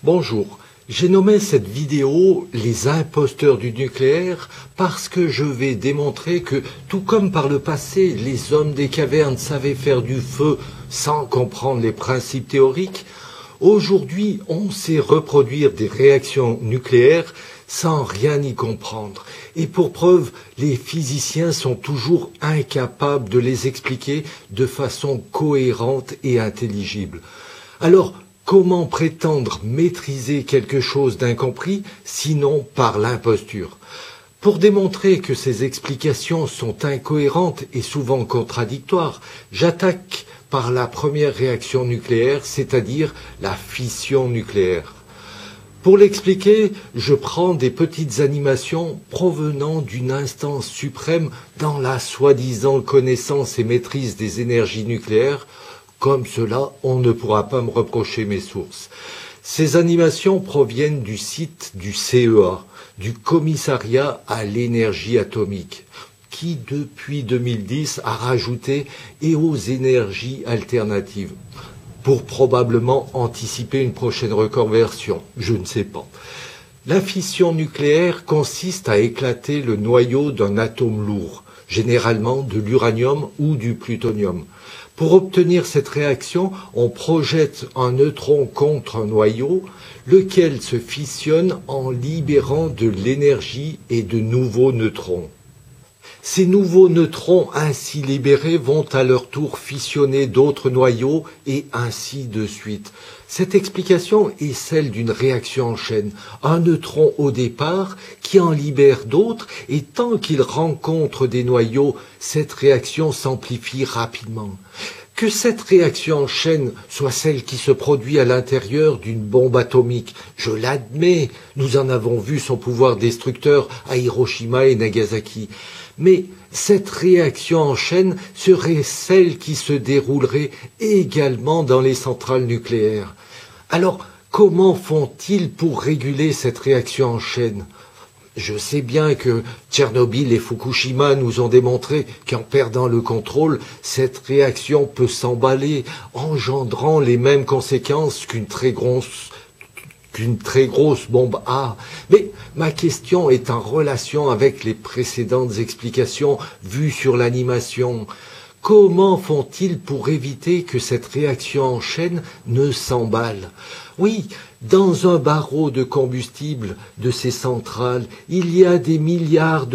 Bonjour, j'ai nommé cette vidéo Les imposteurs du nucléaire parce que je vais démontrer que, tout comme par le passé, les hommes des cavernes savaient faire du feu sans comprendre les principes théoriques, aujourd'hui on sait reproduire des réactions nucléaires sans rien y comprendre. Et pour preuve, les physiciens sont toujours incapables de les expliquer de façon cohérente et intelligible. Alors, comment prétendre maîtriser quelque chose d'incompris, sinon par l'imposture? Pour démontrer que ces explications sont incohérentes et souvent contradictoires, j'attaque par la première réaction nucléaire, c'est-à-dire la fission nucléaire. Pour l'expliquer, je prends des petites animations provenant d'une instance suprême dans la soi-disant connaissance et maîtrise des énergies nucléaires. Comme cela, on ne pourra pas me reprocher mes sources. Ces animations proviennent du site du CEA, du Commissariat à l'énergie atomique, qui depuis 2010 a rajouté et aux énergies alternatives, pour probablement anticiper une prochaine reconversion, je ne sais pas. La fission nucléaire consiste à éclater le noyau d'un atome lourd, généralement de l'uranium ou du plutonium. Pour obtenir cette réaction, on projette un neutron contre un noyau, lequel se fissionne en libérant de l'énergie et de nouveaux neutrons. Ces nouveaux neutrons ainsi libérés vont à leur tour fissionner d'autres noyaux et ainsi de suite. Cette explication est celle d'une réaction en chaîne. Un neutron au départ qui en libère d'autres et tant qu'il rencontre des noyaux, cette réaction s'amplifie rapidement. Que cette réaction en chaîne soit celle qui se produit à l'intérieur d'une bombe atomique, je l'admets, nous en avons vu son pouvoir destructeur à Hiroshima et Nagasaki. Mais cette réaction en chaîne serait celle qui se déroulerait également dans les centrales nucléaires. Alors, comment font-ils pour réguler cette réaction en chaîne ? Je sais bien que Tchernobyl et Fukushima nous ont démontré qu'en perdant le contrôle, cette réaction peut s'emballer, engendrant les mêmes conséquences qu'une très grosse bombe A. Mais ma question est en relation avec les précédentes explications vues sur l'animation. Comment font-ils pour éviter que cette réaction en chaîne ne s'emballe? Oui, dans un barreau de combustible de ces centrales, il y a des milliards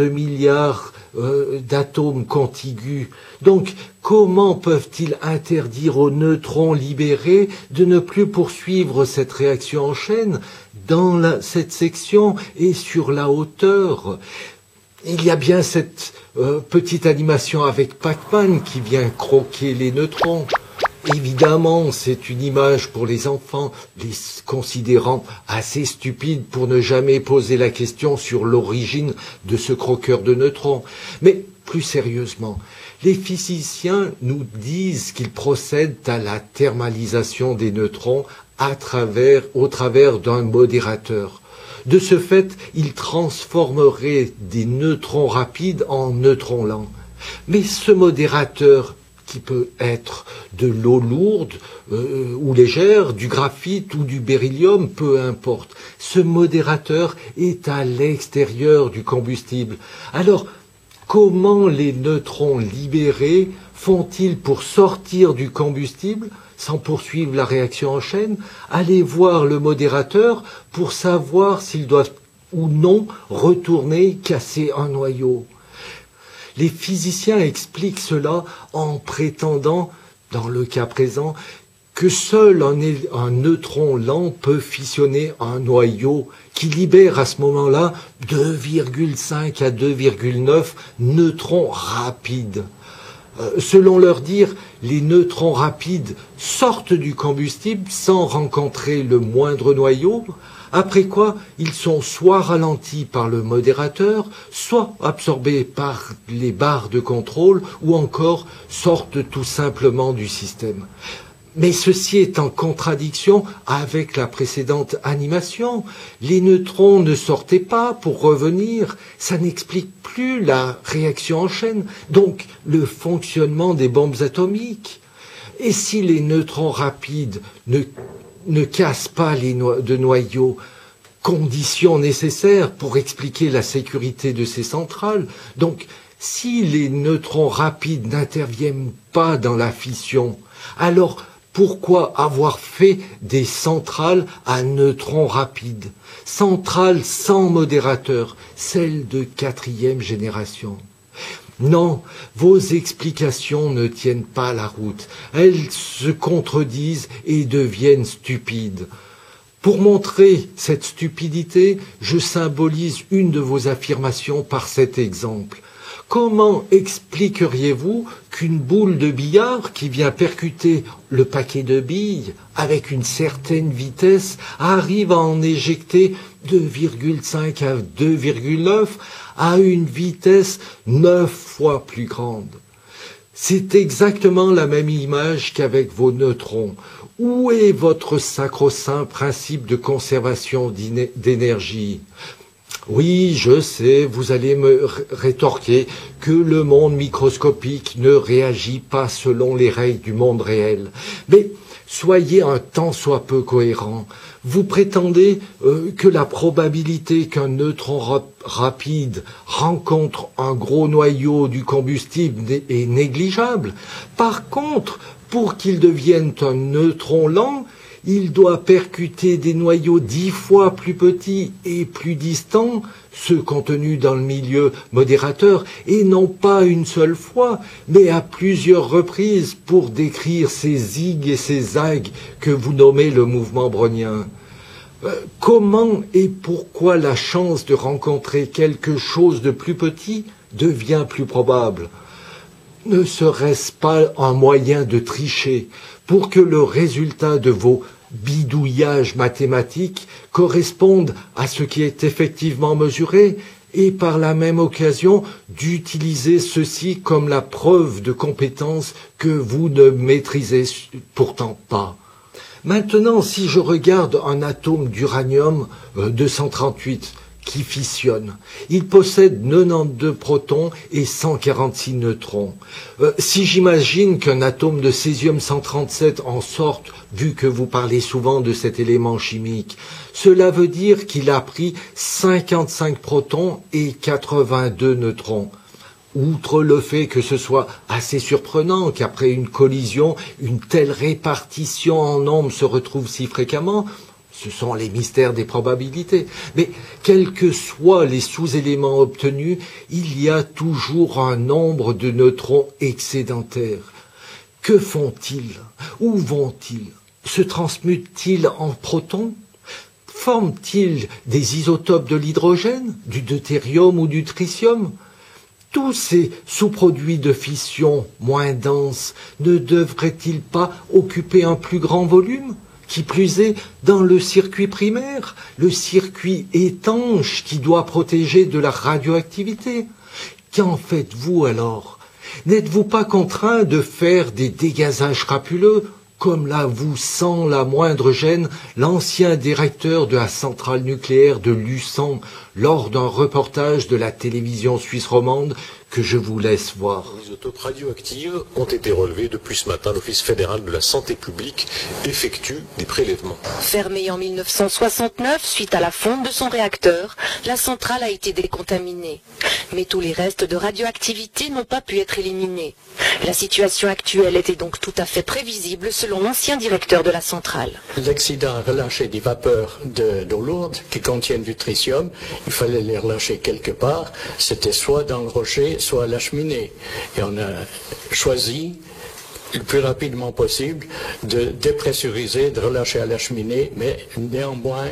d'atomes contigus. Donc, comment peuvent-ils interdire aux neutrons libérés de ne plus poursuivre cette réaction en chaîne dans cette section et sur la hauteur? Il y a bien cette petite animation avec Pac-Man qui vient croquer les neutrons. Évidemment, c'est une image pour les enfants, les considérant assez stupides pour ne jamais poser la question sur l'origine de ce croqueur de neutrons. Mais plus sérieusement, les physiciens nous disent qu'ils procèdent à la thermalisation des neutrons au travers d'un modérateur. De ce fait, ils transformeraient des neutrons rapides en neutrons lents. Mais ce modérateur, qui peut être de l'eau lourde ou légère, du graphite ou du beryllium, peu importe, ce modérateur est à l'extérieur du combustible. Alors, comment les neutrons libérés font-ils pour sortir du combustible sans poursuivre la réaction en chaîne, aller voir le modérateur pour savoir s'ils doivent ou non retourner casser un noyau? Les physiciens expliquent cela en prétendant, dans le cas présent, que seul un neutron lent peut fissionner un noyau qui libère à ce moment-là 2,5 à 2,9 neutrons rapides. Selon leur dire, les neutrons rapides sortent du combustible sans rencontrer le moindre noyau, après quoi ils sont soit ralentis par le modérateur, soit absorbés par les barres de contrôle, ou encore sortent tout simplement du système. Mais ceci est en contradiction avec la précédente animation. Les neutrons ne sortaient pas pour revenir. Ça n'explique plus la réaction en chaîne, donc le fonctionnement des bombes atomiques. Et si les neutrons rapides ne ne casse pas de noyaux, condition nécessaire pour expliquer la sécurité de ces centrales. Donc, si les neutrons rapides n'interviennent pas dans la fission, alors pourquoi avoir fait des centrales à neutrons rapides, centrales sans modérateur, celles de 4e génération? Non, vos explications ne tiennent pas la route. Elles se contredisent et deviennent stupides. Pour montrer cette stupidité, je symbolise une de vos affirmations par cet exemple. Comment expliqueriez-vous qu'une boule de billard qui vient percuter le paquet de billes avec une certaine vitesse arrive à en éjecter 2,5 à 2,9 à une vitesse 9 fois plus grande? C'est exactement la même image qu'avec vos neutrons. Où est votre sacro-saint principe de conservation d'énergie? Oui, je sais, vous allez me rétorquer que le monde microscopique ne réagit pas selon les règles du monde réel. Mais soyez un tant soit peu cohérent. Vous prétendez que la probabilité qu'un neutron rapide rencontre un gros noyau du combustible est négligeable. Par contre, pour qu'il devienne un neutron lent, il doit percuter des noyaux 10 fois plus petits et plus distants, ceux contenus dans le milieu modérateur, et non pas une seule fois, mais à plusieurs reprises pour décrire ces zigs et ces zags que vous nommez le mouvement brownien. Comment et pourquoi la chance de rencontrer quelque chose de plus petit devient plus probable? Ne serait-ce pas un moyen de tricher pour que le résultat de vos bidouillages mathématiques corresponde à ce qui est effectivement mesuré et par la même occasion d'utiliser ceci comme la preuve de compétence que vous ne maîtrisez pourtant pas? Maintenant, si je regarde un atome d'uranium 238 qui fissionne, il possède 92 protons et 146 neutrons. Si j'imagine qu'un atome de césium-137 en sorte, vu que vous parlez souvent de cet élément chimique, cela veut dire qu'il a pris 55 protons et 82 neutrons. Outre le fait que ce soit assez surprenant qu'après une collision, une telle répartition en nombre se retrouve si fréquemment, ce sont les mystères des probabilités. Mais quels que soient les sous-éléments obtenus, il y a toujours un nombre de neutrons excédentaires. Que font-ils? Où vont-ils? Se transmutent-ils en protons? Forment-ils des isotopes de l'hydrogène, du deutérium ou du tritium? Tous ces sous-produits de fission moins denses ne devraient-ils pas occuper un plus grand volume? Qui plus est, dans le circuit primaire, le circuit étanche qui doit protéger de la radioactivité. Qu'en faites-vous alors? N'êtes-vous pas contraint de faire des dégazages crapuleux, comme l'avoue sans la moindre gêne l'ancien directeur de la centrale nucléaire de Luçon lors d'un reportage de la télévision suisse romande que je vous laisse voir. Les isotopes radioactifs ont été relevés depuis ce matin. L'Office fédéral de la santé publique effectue des prélèvements. Fermée en 1969, suite à la fonte de son réacteur, la centrale a été décontaminée. Mais tous les restes de radioactivité n'ont pas pu être éliminés. La situation actuelle était donc tout à fait prévisible selon l'ancien directeur de la centrale. L'accident a relâché des vapeurs d'eau lourde qui contiennent du tritium. Il fallait les relâcher quelque part. C'était soit dans le rocher, soit à la cheminée. Et on a choisi le plus rapidement possible de dépressuriser, de relâcher à la cheminée, mais néanmoins,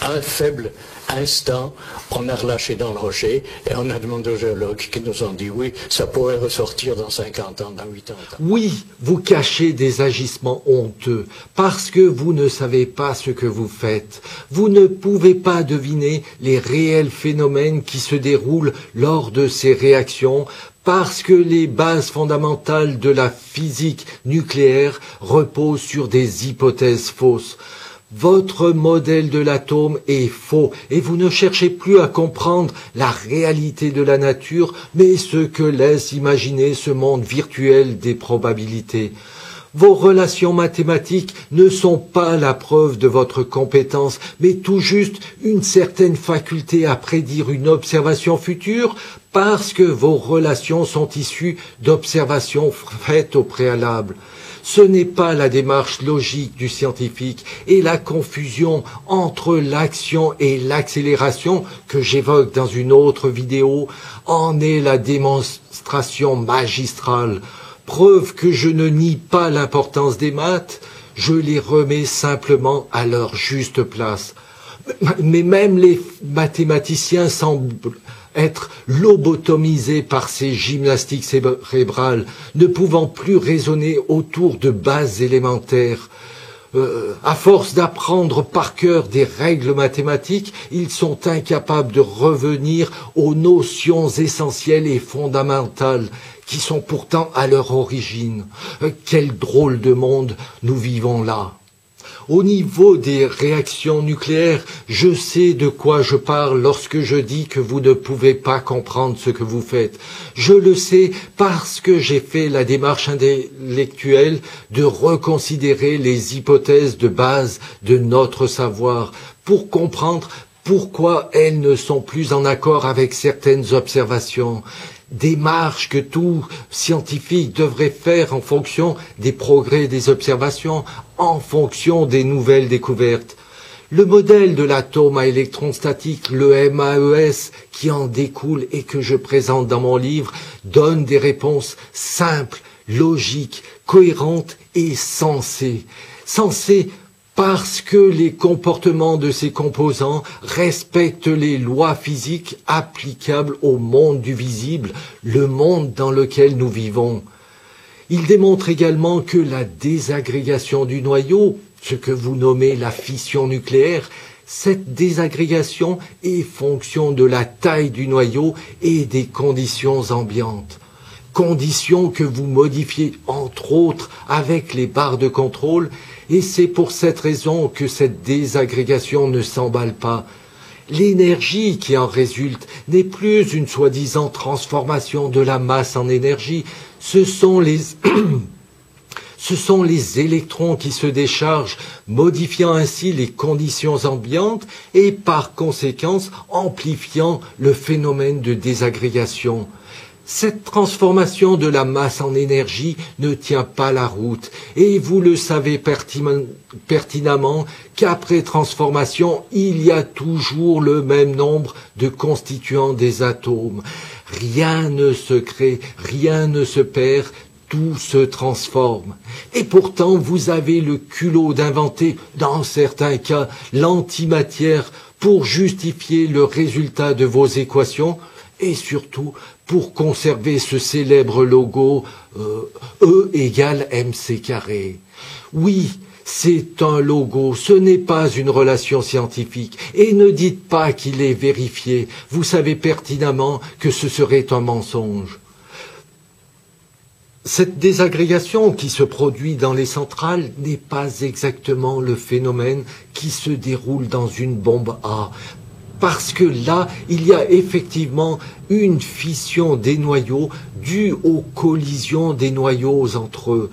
à un faible instant, on a relâché dans le rocher et on a demandé aux géologues qui nous ont dit oui, ça pourrait ressortir dans 50 ans, dans 80 ans. Oui, vous cachez des agissements honteux parce que vous ne savez pas ce que vous faites. Vous ne pouvez pas deviner les réels phénomènes qui se déroulent lors de ces réactions parce que les bases fondamentales de la physique nucléaire reposent sur des hypothèses fausses. Votre modèle de l'atome est faux et vous ne cherchez plus à comprendre la réalité de la nature, mais ce que laisse imaginer ce monde virtuel des probabilités. Vos relations mathématiques ne sont pas la preuve de votre compétence, mais tout juste une certaine faculté à prédire une observation future parce que vos relations sont issues d'observations faites au préalable. Ce n'est pas la démarche logique du scientifique et la confusion entre l'action et l'accélération que j'évoque dans une autre vidéo en est la démonstration magistrale. Preuve que je ne nie pas l'importance des maths, je les remets simplement à leur juste place. Mais même les mathématiciens semblent être lobotomisés par ces gymnastiques cérébrales, ne pouvant plus raisonner autour de bases élémentaires. À force d'apprendre par cœur des règles mathématiques, ils sont incapables de revenir aux notions essentielles et fondamentales qui sont pourtant à leur origine. Quel drôle de monde nous vivons là. Au niveau des réactions nucléaires, je sais de quoi je parle lorsque je dis que vous ne pouvez pas comprendre ce que vous faites. Je le sais parce que j'ai fait la démarche intellectuelle de reconsidérer les hypothèses de base de notre savoir pour comprendre pourquoi elles ne sont plus en accord avec certaines observations. Démarche que tout scientifique devrait faire en fonction des progrès des observations, en fonction des nouvelles découvertes. Le modèle de l'atome à électrons statiques, le MAES, qui en découle et que je présente dans mon livre, donne des réponses simples, logiques, cohérentes et sensées. Sensées parce que les comportements de ces composants respectent les lois physiques applicables au monde du visible, le monde dans lequel nous vivons. Il démontre également que la désagrégation du noyau, ce que vous nommez la fission nucléaire, cette désagrégation est fonction de la taille du noyau et des conditions ambiantes. Conditions que vous modifiez entre autres avec les barres de contrôle, et c'est pour cette raison que cette désagrégation ne s'emballe pas. L'énergie qui en résulte n'est plus une soi-disant transformation de la masse en énergie, ce sont les électrons qui se déchargent, modifiant ainsi les conditions ambiantes et par conséquence amplifiant le phénomène de désagrégation. Cette transformation de la masse en énergie ne tient pas la route et vous le savez pertinemment qu'après transformation, il y a toujours le même nombre de constituants des atomes. Rien ne se crée, rien ne se perd, tout se transforme. Et pourtant, vous avez le culot d'inventer, dans certains cas, l'antimatière pour justifier le résultat de vos équations et surtout pour conserver ce célèbre logo E égale mc carré. Oui, c'est un logo, ce n'est pas une relation scientifique. Et ne dites pas qu'il est vérifié, vous savez pertinemment que ce serait un mensonge. Cette désagrégation qui se produit dans les centrales n'est pas exactement le phénomène qui se déroule dans une bombe A. Parce que là, il y a effectivement une fission des noyaux due aux collisions des noyaux entre eux.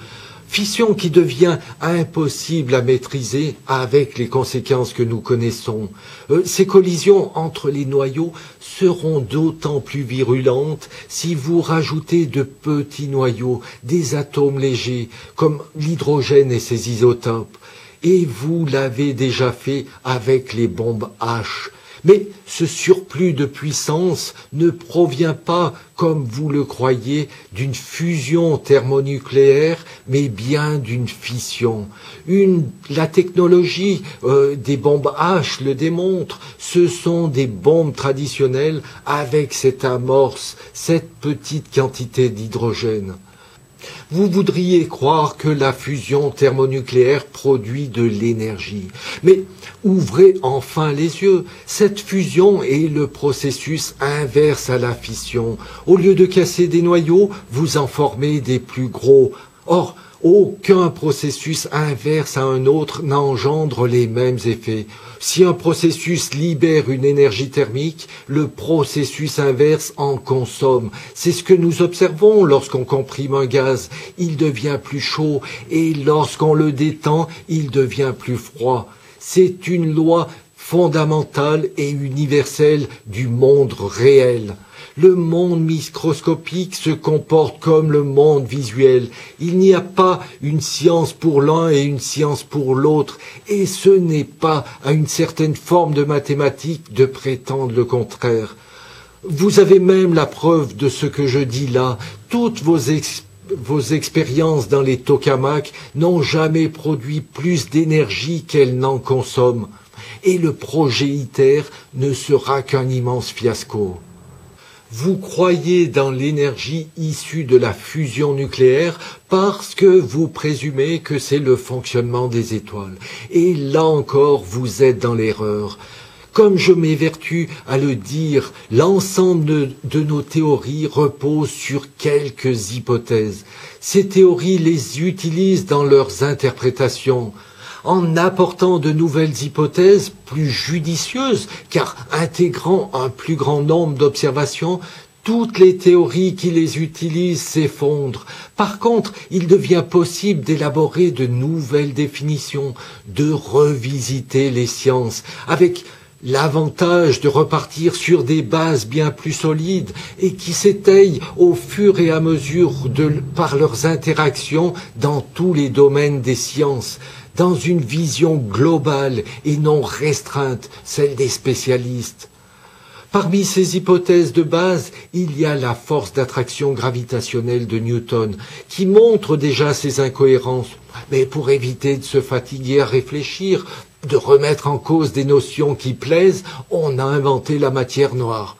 Fission qui devient impossible à maîtriser avec les conséquences que nous connaissons. Ces collisions entre les noyaux seront d'autant plus virulentes si vous rajoutez de petits noyaux, des atomes légers, comme l'hydrogène et ses isotopes. Et vous l'avez déjà fait avec les bombes H. Mais ce surplus de puissance ne provient pas, comme vous le croyez, d'une fusion thermonucléaire, mais bien d'une fission. La technologie des bombes H le démontre. Ce sont des bombes traditionnelles avec cette amorce, cette petite quantité d'hydrogène. Vous voudriez croire que la fusion thermonucléaire produit de l'énergie. Mais ouvrez enfin les yeux. Cette fusion est le processus inverse à la fission. Au lieu de casser des noyaux, vous en formez des plus gros. Or, Aucun processus inverse à un autre n'engendre les mêmes effets. Si un processus libère une énergie thermique, le processus inverse en consomme. C'est ce que nous observons lorsqu'on comprime un gaz. Il devient plus chaud et lorsqu'on le détend, il devient plus froid. C'est une loi fondamentale et universelle du monde réel. Le monde microscopique se comporte comme le monde visuel. Il n'y a pas une science pour l'un et une science pour l'autre, et ce n'est pas à une certaine forme de mathématiques de prétendre le contraire. Vous avez même la preuve de ce que je dis là. Toutes vos expériences dans les tokamaks n'ont jamais produit plus d'énergie qu'elles n'en consomment. Et le projet ITER ne sera qu'un immense fiasco. Vous croyez dans l'énergie issue de la fusion nucléaire parce que vous présumez que c'est le fonctionnement des étoiles. Et là encore, vous êtes dans l'erreur. Comme je m'évertue à le dire, l'ensemble de nos théories repose sur quelques hypothèses. Ces théories les utilisent dans leurs interprétations, en apportant de nouvelles hypothèses plus judicieuses, car intégrant un plus grand nombre d'observations, toutes les théories qui les utilisent s'effondrent. Par contre, il devient possible d'élaborer de nouvelles définitions, de revisiter les sciences, avec l'avantage de repartir sur des bases bien plus solides et qui s'étayent au fur et à mesure par leurs interactions dans tous les domaines des sciences, dans une vision globale et non restreinte, celle des spécialistes. Parmi ces hypothèses de base, il y a la force d'attraction gravitationnelle de Newton, qui montre déjà ses incohérences. Mais pour éviter de se fatiguer à réfléchir, de remettre en cause des notions qui plaisent, on a inventé la matière noire.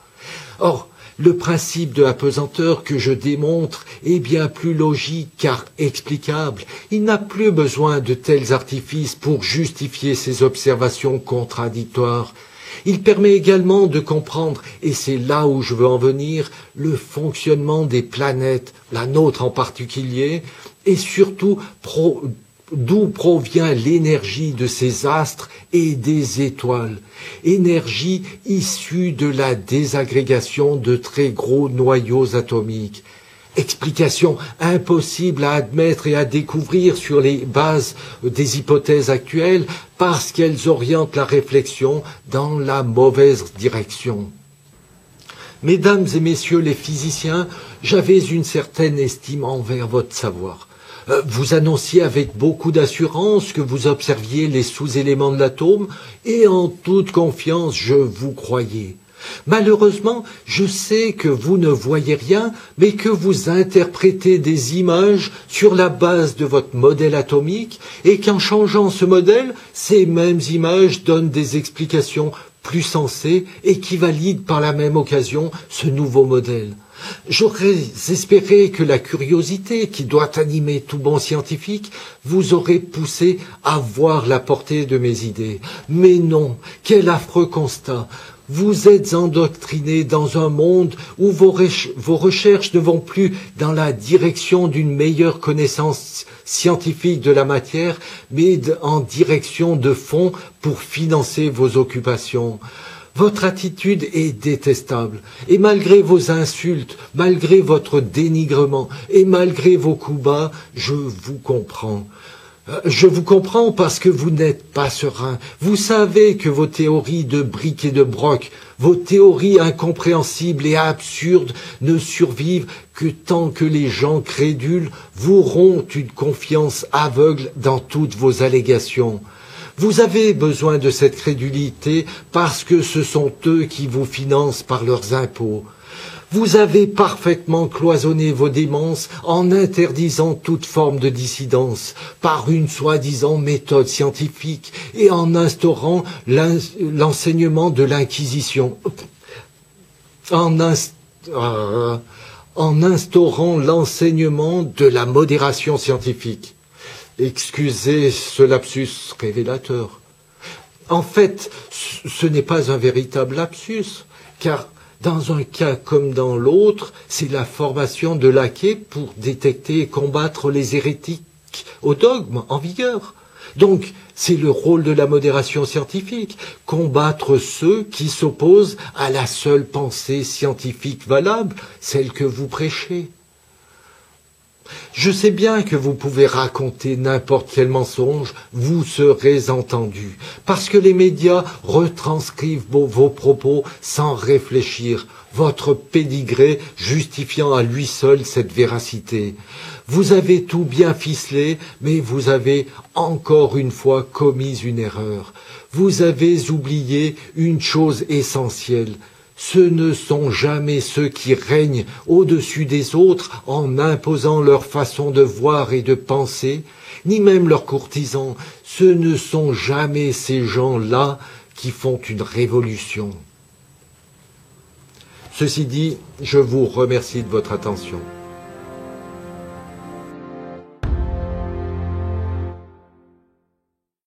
Or, le principe de apesanteur que je démontre est bien plus logique car explicable. Il n'a plus besoin de tels artifices pour justifier ses observations contradictoires. Il permet également de comprendre, et c'est là où je veux en venir, le fonctionnement des planètes, la nôtre en particulier, et surtout d'où provient l'énergie de ces astres et des étoiles, énergie issue de la désagrégation de très gros noyaux atomiques. Explication impossible à admettre et à découvrir sur les bases des hypothèses actuelles parce qu'elles orientent la réflexion dans la mauvaise direction. Mesdames et messieurs les physiciens, j'avais une certaine estime envers votre savoir. Vous annonciez avec beaucoup d'assurance que vous observiez les sous-éléments de l'atome et en toute confiance je vous croyais. Malheureusement, je sais que vous ne voyez rien, mais que vous interprétez des images sur la base de votre modèle atomique et qu'en changeant ce modèle, ces mêmes images donnent des explications plus sensées et qui valident par la même occasion ce nouveau modèle. J'aurais espéré que la curiosité qui doit animer tout bon scientifique vous aurait poussé à voir la portée de mes idées. Mais non, quel affreux constat! Vous êtes endoctriné dans un monde où vos recherches ne vont plus dans la direction d'une meilleure connaissance scientifique de la matière, mais en direction de fonds pour financer vos occupations. Votre attitude est détestable, et malgré vos insultes, malgré votre dénigrement, et malgré vos coups bas, je vous comprends. Je vous comprends parce que vous n'êtes pas serein. Vous savez que vos théories de briques et de broc, vos théories incompréhensibles et absurdes ne survivent que tant que les gens crédules voueront une confiance aveugle dans toutes vos allégations. Vous avez besoin de cette crédulité parce que ce sont eux qui vous financent par leurs impôts. Vous avez parfaitement cloisonné vos démences en interdisant toute forme de dissidence par une soi-disant méthode scientifique et en instaurant l'enseignement de l'Inquisition. En instaurant l'enseignement de la modération scientifique. Excusez ce lapsus révélateur. En fait, ce n'est pas un véritable lapsus, car dans un cas comme dans l'autre, c'est la formation de laquais pour détecter et combattre les hérétiques au dogme en vigueur. Donc, c'est le rôle de la modération scientifique, combattre ceux qui s'opposent à la seule pensée scientifique valable, celle que vous prêchez. Je sais bien que vous pouvez raconter n'importe quel mensonge, vous serez entendu, parce que les médias retranscrivent vos propos sans réfléchir, votre pédigré justifiant à lui seul cette véracité. Vous avez tout bien ficelé, mais vous avez encore une fois commis une erreur. Vous avez oublié une chose essentielle. Ce ne sont jamais ceux qui règnent au-dessus des autres en imposant leur façon de voir et de penser, ni même leurs courtisans. Ce ne sont jamais ces gens-là qui font une révolution. Ceci dit, je vous remercie de votre attention.